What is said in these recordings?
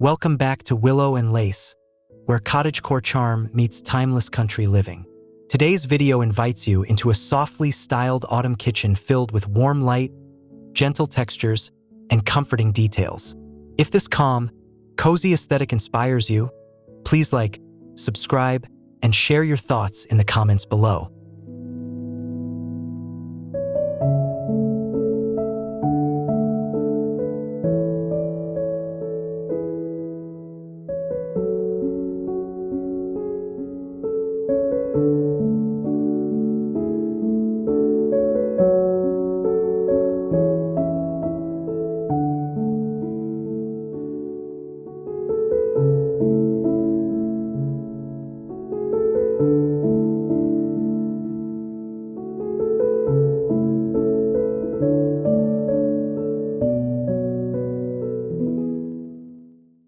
Welcome back to Willow and Lace, where cottagecore charm meets timeless country living. Today's video invites you into a softly styled autumn kitchen filled with warm light, gentle textures, and comforting details. If this calm, cozy aesthetic inspires you, please like, subscribe, and share your thoughts in the comments below.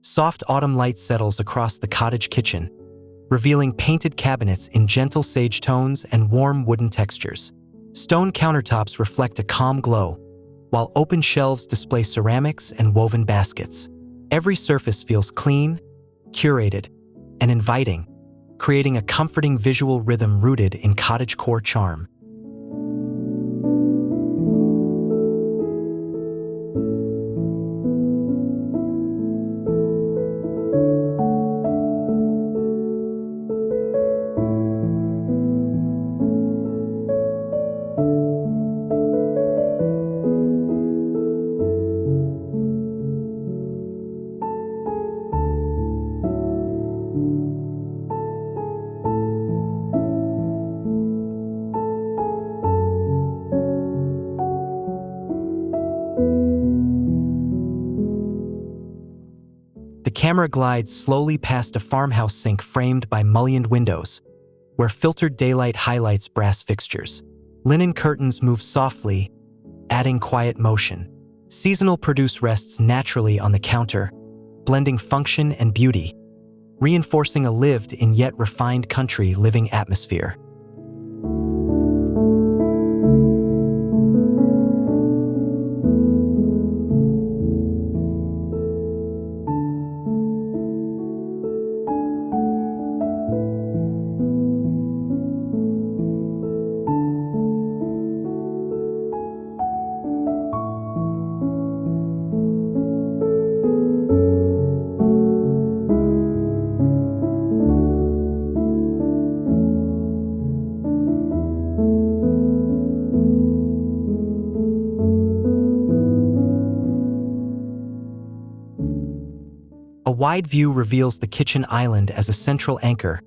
Soft autumn light settles across the cottage kitchen, revealing painted cabinets in gentle sage tones and warm wooden textures. Stone countertops reflect a calm glow, while open shelves display ceramics and woven baskets. Every surface feels clean, curated, and inviting, creating a comforting visual rhythm rooted in cottagecore charm. The camera glides slowly past a farmhouse sink framed by mullioned windows, where filtered daylight highlights brass fixtures. Linen curtains move softly, adding quiet motion. Seasonal produce rests naturally on the counter, blending function and beauty, reinforcing a lived in yet refined country living atmosphere. A wide view reveals the kitchen island as a central anchor,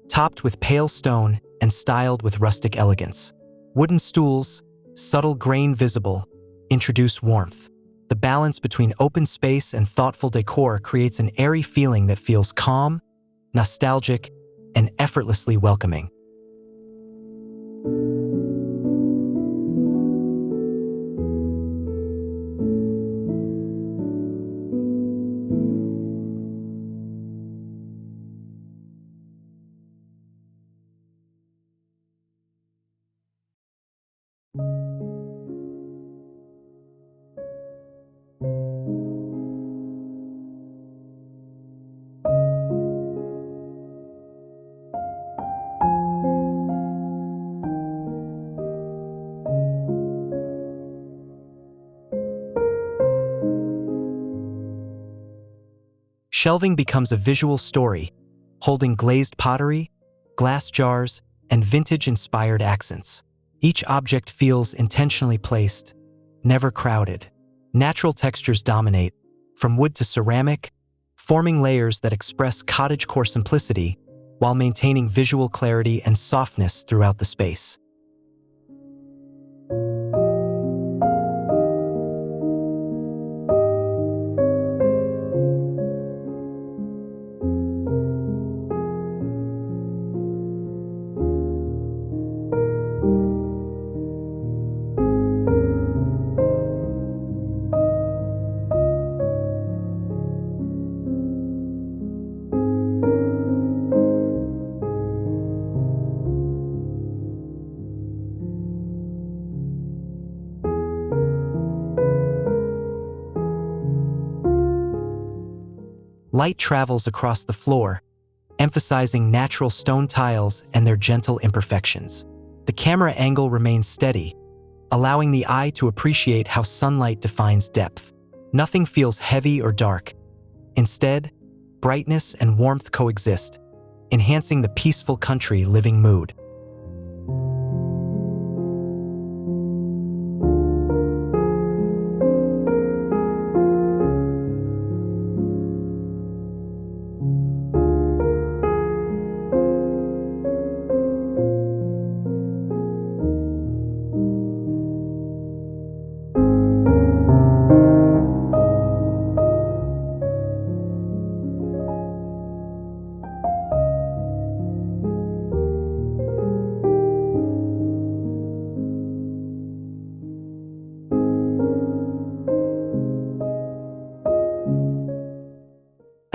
topped with pale stone and styled with rustic elegance. Wooden stools, subtle grain visible, introduce warmth. The balance between open space and thoughtful decor creates an airy feeling that feels calm, nostalgic, and effortlessly welcoming. Shelving becomes a visual story, holding glazed pottery, glass jars, and vintage-inspired accents. Each object feels intentionally placed, never crowded. Natural textures dominate, from wood to ceramic, forming layers that express cottagecore simplicity while maintaining visual clarity and softness throughout the space. Light travels across the floor, emphasizing natural stone tiles and their gentle imperfections. The camera angle remains steady, allowing the eye to appreciate how sunlight defines depth. Nothing feels heavy or dark. Instead, brightness and warmth coexist, enhancing the peaceful country living mood.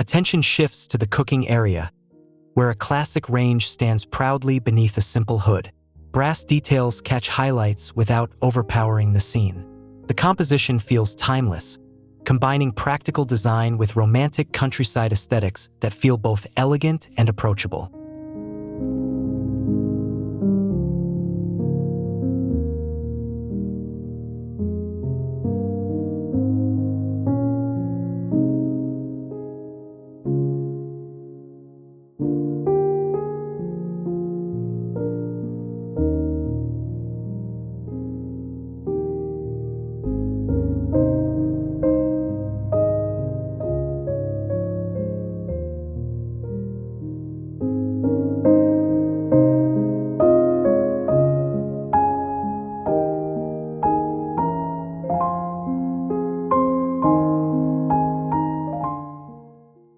Attention shifts to the cooking area, where a classic range stands proudly beneath a simple hood. Brass details catch highlights without overpowering the scene. The composition feels timeless, combining practical design with romantic countryside aesthetics that feel both elegant and approachable.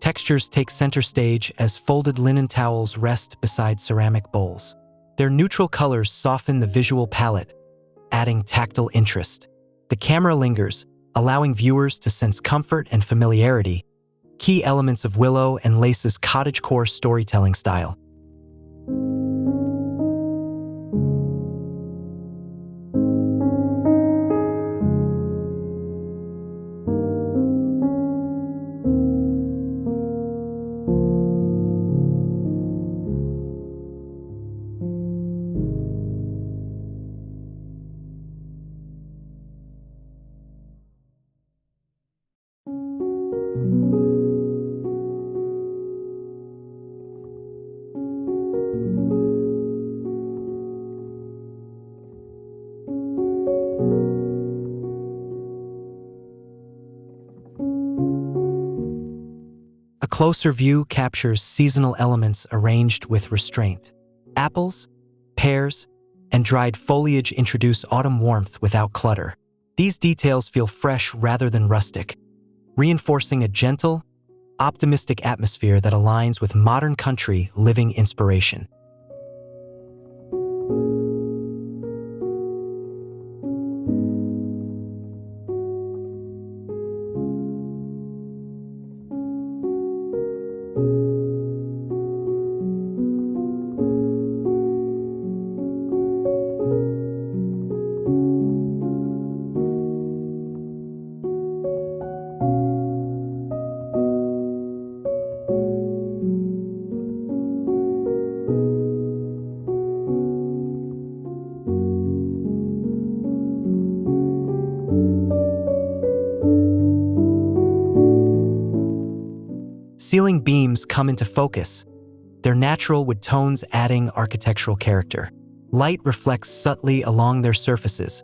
Textures take center stage as folded linen towels rest beside ceramic bowls. Their neutral colors soften the visual palette, adding tactile interest. The camera lingers, allowing viewers to sense comfort and familiarity, key elements of Willow and Lace's cottagecore storytelling style. A closer view captures seasonal elements arranged with restraint. Apples, pears, and dried foliage introduce autumn warmth without clutter. These details feel fresh rather than rustic, reinforcing a gentle, optimistic atmosphere that aligns with modern country living inspiration. Ceiling beams come into focus, their natural wood tones adding architectural character. Light reflects subtly along their surfaces,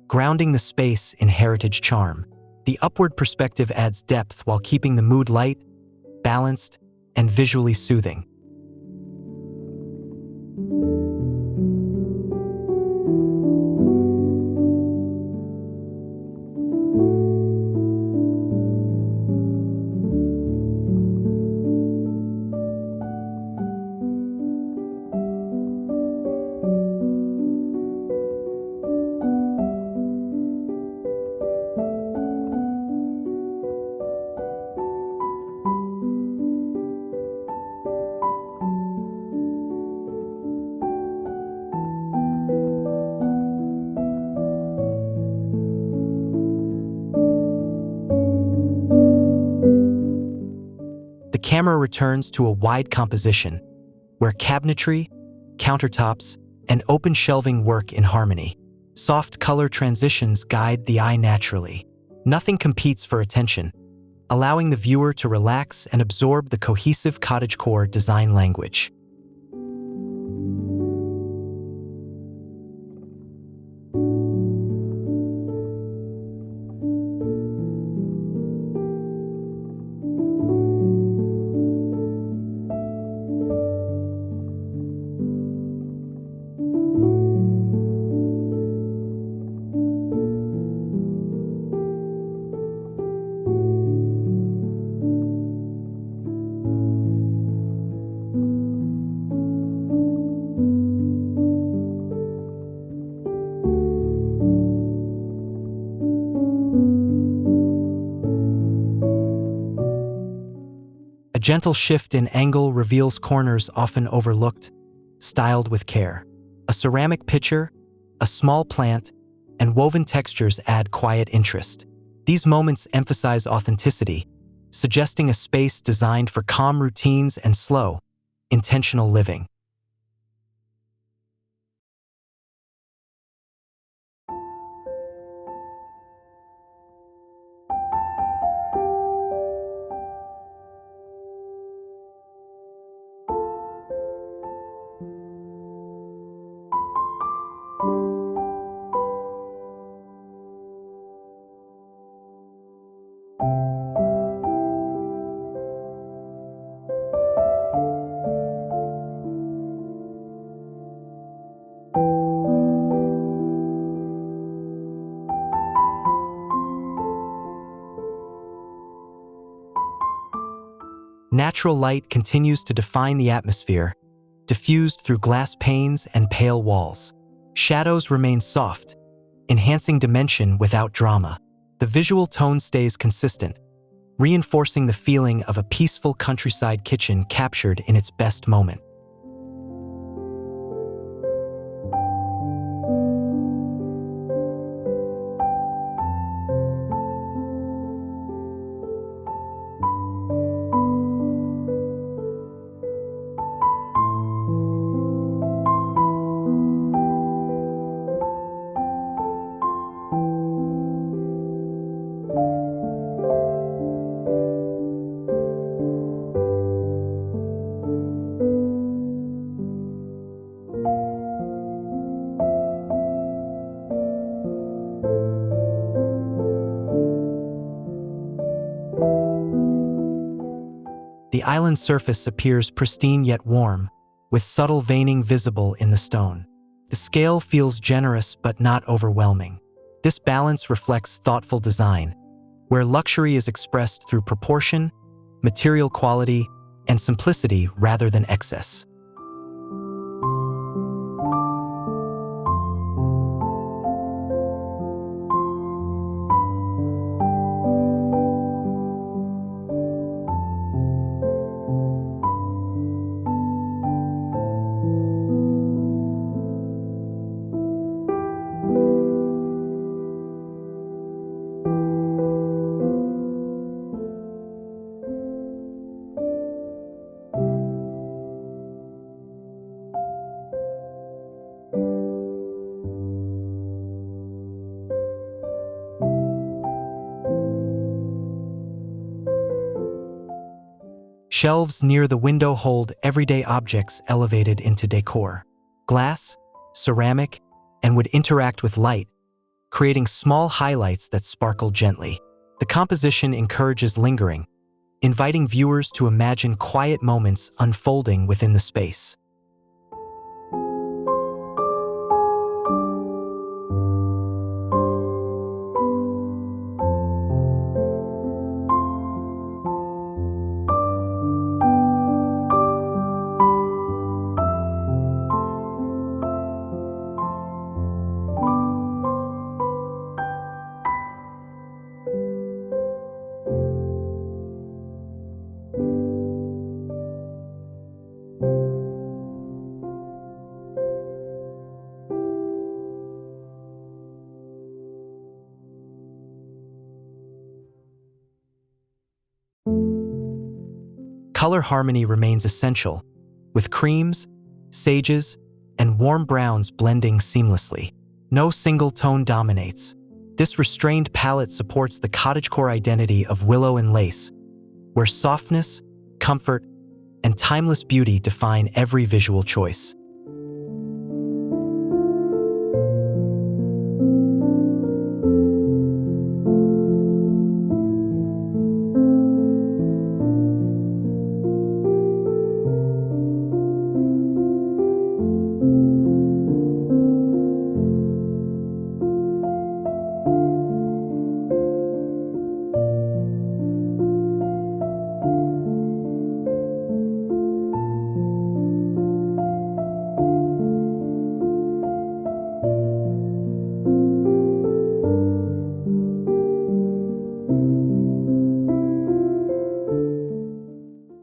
grounding the space in heritage charm. The upward perspective adds depth while keeping the mood light, balanced, and visually soothing. The camera returns to a wide composition, where cabinetry, countertops, and open shelving work in harmony. Soft color transitions guide the eye naturally. Nothing competes for attention, allowing the viewer to relax and absorb the cohesive cottagecore design language. A gentle shift in angle reveals corners often overlooked, styled with care. A ceramic pitcher, a small plant, and woven textures add quiet interest. These moments emphasize authenticity, suggesting a space designed for calm routines and slow, intentional living. Natural light continues to define the atmosphere, diffused through glass panes and pale walls. Shadows remain soft, enhancing dimension without drama. The visual tone stays consistent, reinforcing the feeling of a peaceful countryside kitchen captured in its best moment. The island surface appears pristine yet warm, with subtle veining visible in the stone. The scale feels generous but not overwhelming. This balance reflects thoughtful design, where luxury is expressed through proportion, material quality, and simplicity rather than excess. Shelves near the window hold everyday objects elevated into decor. Glass, ceramic, and would interact with light, creating small highlights that sparkle gently. The composition encourages lingering, inviting viewers to imagine quiet moments unfolding within the space. color harmony remains essential, with creams, sages, and warm browns blending seamlessly. No single tone dominates. This restrained palette supports the cottagecore identity of Willow and Lace, where softness, comfort, and timeless beauty define every visual choice.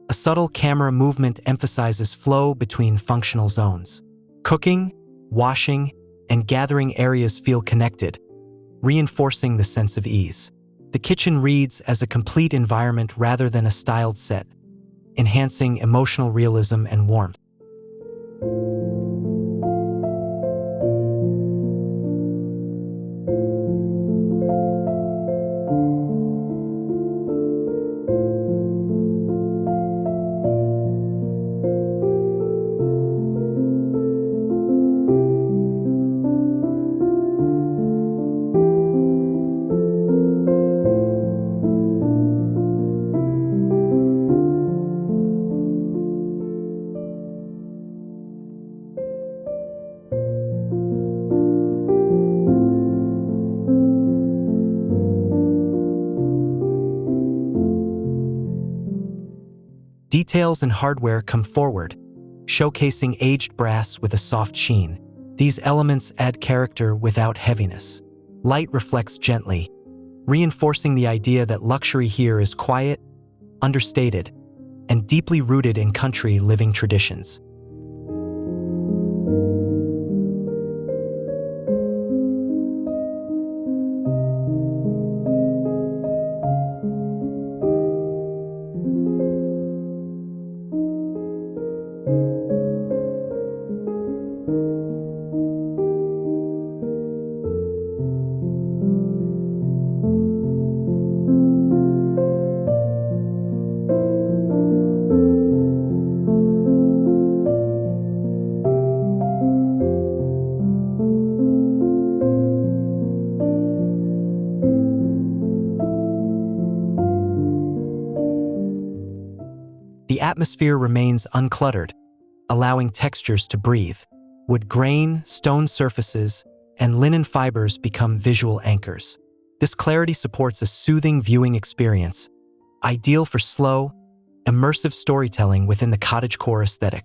A subtle camera movement emphasizes flow between functional zones. Cooking, washing, and gathering areas feel connected, reinforcing the sense of ease. The kitchen reads as a complete environment rather than a styled set, enhancing emotional realism and warmth. Details and hardware come forward, showcasing aged brass with a soft sheen. These elements add character without heaviness. Light reflects gently, reinforcing the idea that luxury here is quiet, understated, and deeply rooted in country living traditions. The atmosphere remains uncluttered, allowing textures to breathe. Wood grain, stone surfaces, and linen fibers become visual anchors. This clarity supports a soothing viewing experience, ideal for slow, immersive storytelling within the cottagecore aesthetic.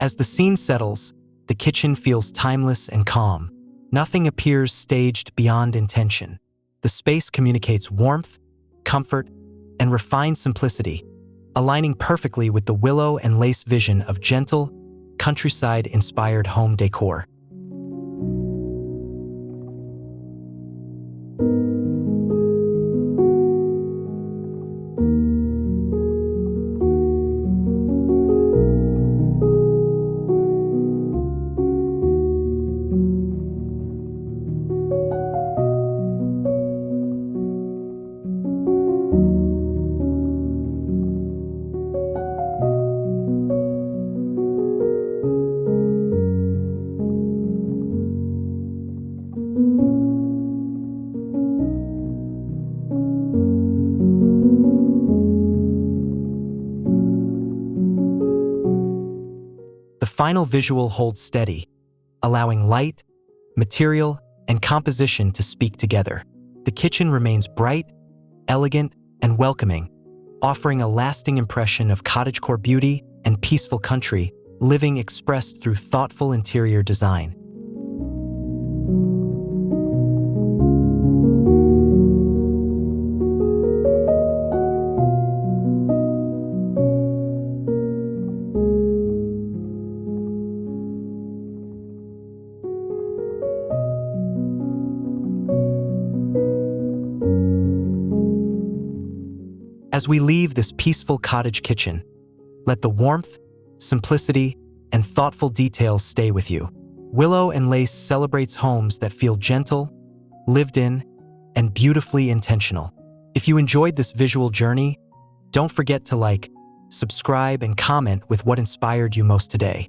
As the scene settles, the kitchen feels timeless and calm. Nothing appears staged beyond intention. The space communicates warmth, comfort, and refined simplicity, aligning perfectly with the Willow and Lace vision of gentle, countryside-inspired home decor. The final visual holds steady, allowing light, material, and composition to speak together. The kitchen remains bright, elegant, and welcoming, offering a lasting impression of cottagecore beauty and peaceful country living expressed through thoughtful interior design. As we leave this peaceful cottage kitchen, let the warmth, simplicity, and thoughtful details stay with you. Willow and Lace celebrates homes that feel gentle, lived in, and beautifully intentional. If you enjoyed this visual journey, don't forget to like, subscribe, and comment with what inspired you most today.